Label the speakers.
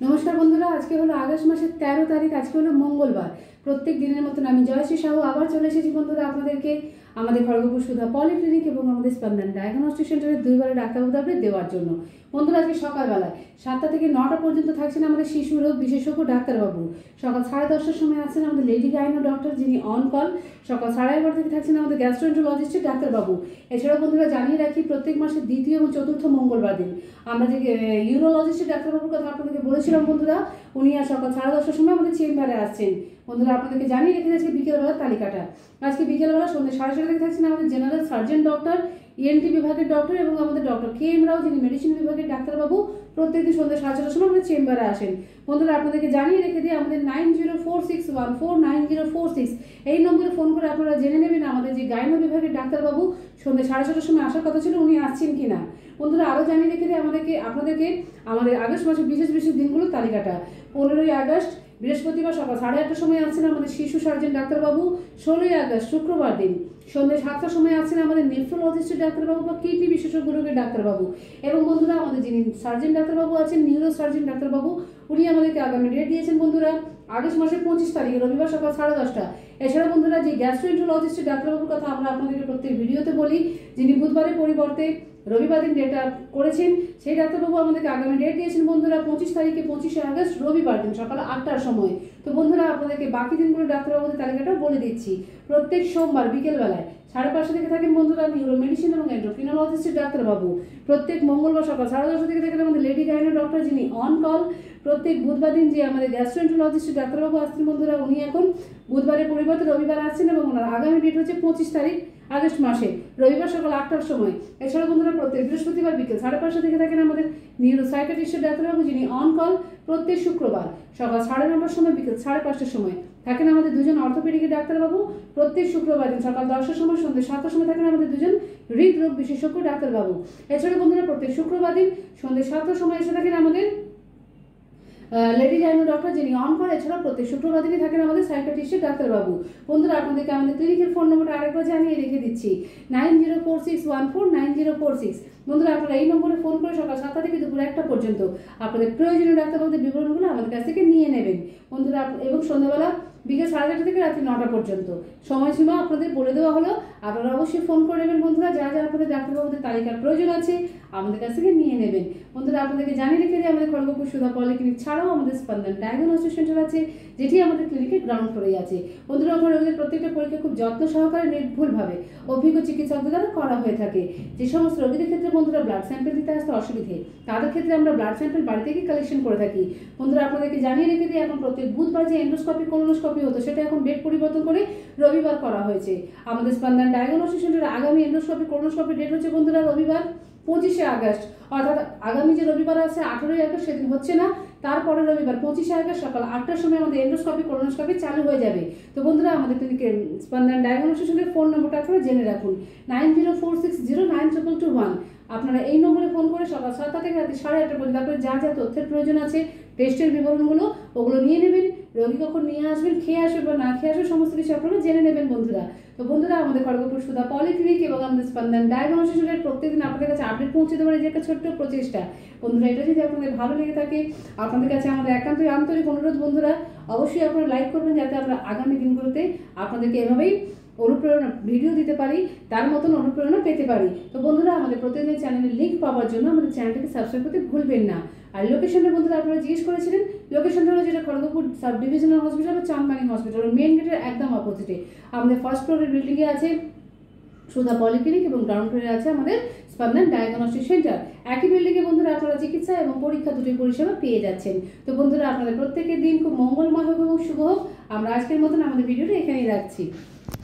Speaker 1: নমস্কার বন্ধুরা, আজকে হলো আগস্ট মাসের 13 তারিখ। আজকে হলো মঙ্গলবার। প্রত্যেক দিনের মতন আমি জয়শ্রী সাহু আবার চলে এসেছি বন্ধুরা আপনাদেরকে আমাদের খড়গপুর সুধা পলিক্লিনিক এবং আমাদের স্পন্দন ডায়াগনস্টিক সেন্টারে দুইবারে ডাক্তারবাবু আপডেট দেওয়ার জন্য। বন্ধুরা আজকে সকালবেলায় 7টা থেকে 9টা পর্যন্ত থাকছেন আমাদের শিশু রোগ বিশেষজ্ঞ ডাক্তারবাবু। সকাল 10:30টার সময় আছেন আমাদের লেডি গাইনো ডক্টর, যিনি অন কল। সকাল 11:30 থেকে থাকছেন আমাদের গ্যাস্ট্রোএন্টারোলজিস্ট ডাক্তারবাবু। এছাড়াও বন্ধুরা জানিয়ে রাখি, প্রত্যেক মাসের দ্বিতীয় এবং চতুর্থ মঙ্গলবার দিন আমরা যে ইউরোলজিস্ট ডাক্তারবাবুর কথা আপনাদেরকে বলেছিলাম বন্ধুরা, উনি আর সকাল 10:30টার সময় আমাদের চেম্বারে আসছেন। বন্ধুরা আপনাদেরকে জানিয়ে রেখে আজকে বিকেলবেলার তালিকাটা। আজকে বিকেলবেলা সন্ধ্যে 7:30 থেকে থাকছেন আমাদের জেনারেল সার্জন ডক্টর, ইএনটি বিভাগের ডক্টর এবং আমাদের ডক্টর কে এম রাও, যিনি মেডিসিন বিভাগের ডাক্তারবাবু। প্রত্যেকদিন সন্ধ্যে 6:30টার সময় আমাদের চেম্বারে আসেন। বন্ধুরা আপনাদেরকে জানিয়ে রেখে দিয়ে আমাদের 9046149046 এই নম্বরে ফোন করে আপনারা জেনে নেবেন আমাদের যে গাইনো বিভাগের ডাক্তারবাবু সন্ধ্যে 6:30টার সময় আসার কথা ছিল, উনি আসছেন কিনা। বন্ধুরা আরও জানিয়ে রেখে দিয়ে আপনাদেরকে আমাদের আগস্ট মাসের বিশেষ বিশেষ দিনগুলোর তালিকাটা। 15ই আগস্ট বৃহস্পতিবার সকাল 8:30টার সময় আসছেন আমাদের শিশু সার্জন ডাক্তারবাবু। 16ই আগস্ট শুক্রবার দিন সন্ধ্যে 7টার সময় আসছেন আমাদের নেফ্রোলজিস্ট ডাক্তারবাবু বা কিডনি বিশেষজ্ঞ রোগের ডাক্তারবাবু। এবং বন্ধুরা আমাদের যিনি সার্জন ডাক্তারবাবু আছেন, নিউরো সার্জন ডাক্তারবাবু, উনি আমাদেরকে আগামী ডেট দিয়েছেন বন্ধুরা আগস্ট মাসের 25 তারিখ রবিবার সকাল 10:30টা। এছাড়া বন্ধুরা যে গ্যাস্ট্রোএন্টারোলজিস্ট ডাক্তারবাবুর কথা আমরা আপনাদেরকে প্রত্যেক ভিডিওতে বলি, যিনি বুধবারের পরিবর্তে রবিবার দিন ডেটটা করেছেন, সেই ডাক্তারবাবু আমাদেরকে আগামী ডেট দিয়েছেন বন্ধুরা 25 তারিখে 25শে আগস্ট রবিবার দিন সকাল 8টার সময়। তো বন্ধুরা আপনাদেরকে বাকি দিনগুলো ডাক্তারবাবুদের তালিকাটাও বলে দিচ্ছি। প্রত্যেক সোমবার বিকেলবেলায় 5:30 থেকে থাকেন বন্ধুরা নিউরো মেডিসিন এবং এন্ডোক্রিনোলজিস্ট ডাক্তারবাবু। প্রত্যেক মঙ্গলবার সকাল 10:30 থেকে থাকেন আমাদের লেডি গাইনো ডক্টর, যিনি অন কল। প্রত্যেক বুধবার দিন যে আমাদের গ্যাস্ট্রোএন্টারোলজিস্ট ডাক্তারবাবু আসছেন বন্ধুরা, উনি এখন বুধবারের পরিবর্তে রবিবার আসছেন এবং ওনার আগামী ডেট হচ্ছে 25 তারিখ আগস্ট মাসে রবিবার সকাল 8টার সময়। এছাড়া বন্ধুরা প্রত্যেক বৃহস্পতিবার বিকেল 5:30 থেকে থাকেন আমাদের নিউরো সাইকিয়াট্রিস্ট ডাক্তারবাবু, যিনি অন কল। প্রত্যেক শুক্রবার সকাল 9:30টার সময় বিকেল 5:30টার সময় থাকেন আমাদের দুজন অর্থোপেডিকের ডাক্তারবাবু। প্রত্যেক শুক্রবার দিন সকাল 10টার সময় সন্ধ্যে 7টার সময় থাকেন আমাদের দুজন হৃদরোগ বিশেষজ্ঞ ডাক্তারবাবু। এছাড়া বন্ধুরা প্রত্যেক শুক্রবার দিন সন্ধ্যে 7টার সময় এসে থাকেন আমাদের লেডি গাইনো ডক্টর, যিনি অন করে। এছাড়া প্রত্যেক শুক্রবার দিনই থাকেন আমাদের সাইকিয়াট্রিস্ট ডাক্তারবাবু। বন্ধুরা আপনাদেরকে আমাদের ক্লিনিকের ফোন নম্বরটা আরেকবার জানিয়ে রেখে দিচ্ছি, 9046149046। বন্ধুরা আপনারা এই নম্বরে ফোন করে সকাল 7টা থেকে দুপুর 1টা পর্যন্ত আপনাদের প্রয়োজনীয় ডাক্তারবাবুদের বিবরণগুলো আমাদের কাছ থেকে নিয়ে নেবেন বন্ধুরা। এবং সন্ধ্যাবেলা বিকেল 4:30 থেকে রাত্রি 9টা পর্যন্ত সময়সীমা আপনাদের বলে দেওয়া হলো। আপনারা অবশ্যই ফোন করে নেবেন বন্ধুরা, যা যা আপনাদের ডাক্তারবাবুদের তালিকার প্রয়োজন আছে আমাদের কাছ থেকে নিয়ে নেবেন। বন্ধুরা আপনাদেরকে জানিয়ে রেখে দিয়ে আমাদের খড়গপুর সুধা পলিক্লিনিক ছাড়াও আমাদের স্পন্দন ডায়াগনস্টিক সেন্টার আছে, যেটি আমাদের ক্লিনিকের গ্রাউন্ড ফ্লোরেই আছে। বন্ধুরা ওখানে রোগীদের প্রত্যেকটা পরীক্ষা খুব যত্ন সহকারে নির্ভুলভাবে অভিজ্ঞ চিকিৎসকদের দ্বারা করা হয়ে থাকে। যে সমস্ত রোগীদের ক্ষেত্রে বন্ধুরা ব্লাড স্যাম্পল দিতে আসতে অসুবিধে, তাদের ক্ষেত্রে আমরা ব্লাড স্যাম্পল বাড়ি থেকে কালেকশন করে থাকি। বন্ধুরা আপনাদেরকে জানিয়ে রেখে দিয়ে এখন প্রত্যেক বুধবার যে এন্ডোস্কোপি কোলোনোস্কোপি হতো, সেটা এখন ডেট পরিবর্তন করে রবিবার করা হয়েছে। আমাদের স্পন্দন ডায়াগনস্টিক সেন্টারে আগামী এন্ডোস্কোপি কোলোনোস্কোপি ডেট হচ্ছে বন্ধুরা রবিবার 25শে আগস্ট। অর্থাৎ আগামী যে রবিবার আছে 18ই আগস্ট, সেদিন হচ্ছে না, তারপরে রবিবার 25শে আগস্ট সকাল 8টার সময় আমাদের এন্ডোস্কোপি কোলোনোস্কোপি চালু হয়ে যাবে। তো বন্ধুরা আমাদের ক্লিনিকের স্পন্দন ডায়াগনস্টিক সেন্টারের ফোন নম্বরটা আপনারা জেনে রাখুন, 9046092221। আপনারা এই নম্বরে ফোন করে সকাল 7টা থেকে রাত্রি 8:30 পর্যন্ত আপনার যা যা তথ্যের প্রয়োজন আছে, টেস্টের বিবরণগুলো ওগুলো নিয়ে নেবেন। রোগী কখন নিয়ে আসবেন, খেয়ে আসবে বা না খেয়ে আসবে, সমস্ত কিছু আপনারা জেনে নেবেন বন্ধুরা। তো বন্ধুরা আমাদের খড়গপুর সুধা পলিক্লিনিক এবং আমাদের স্পন্দন ডায়াগনস্টিক সেন্টারে প্রত্যেকদিন আপনাদের কাছে আপডেট পৌঁছে দেওয়ার যে একটা ছোট্ট প্রচেষ্টা। বন্ধুরা এটা যদি আপনাদের ভালো লেগে থাকে, আপনাদের কাছে আমাদের একান্তই আন্তরিক অনুরোধ বন্ধুরা, অবশ্যই আপনারা লাইক করবেন, যাতে আমরা আগামী দিনগুলোতে আপনাদেরকে এভাবেই অনুপ্রেরণা ভিডিও দিতে পারি, তার মতন অনুপ্রেরণা পেতে পারি। তো বন্ধুরা আমাদের প্রতিদিনের চ্যানেলের লিঙ্ক পাওয়ার জন্য আমাদের চ্যানেলটাকে সাবস্ক্রাইব করতে ভুলবেন না। আর লোকেশনটা বন্ধুরা আপনারা জিজ্ঞেস করেছিলেন, লোকেশনটা হলো যেটা খড়গপুর সাব ডিভিশনাল হসপিটাল ও চাঁদমানি হসপিটাল মেন গেটের একদম অপোজিটে। আমাদের ফার্স্ট ফ্লোরের বিল্ডিংয়ে আছে সুধা পলিক্লিনিক এবং গ্রাউন্ড ফ্লোরে আছে আমাদের স্পন্দন ডায়াগনস্টিক সেন্টার। একই বিল্ডিংয়ে বন্ধুরা আপনারা চিকিৎসা এবং পরীক্ষা দুটি পরিষেবা পেয়ে যাচ্ছেন। তো বন্ধুরা আপনাদের প্রত্যেকের দিন খুব মঙ্গলময় হোক এবং শুভ হোক। আমরা আজকের মতন আমাদের ভিডিওটা এখানেই রাখছি।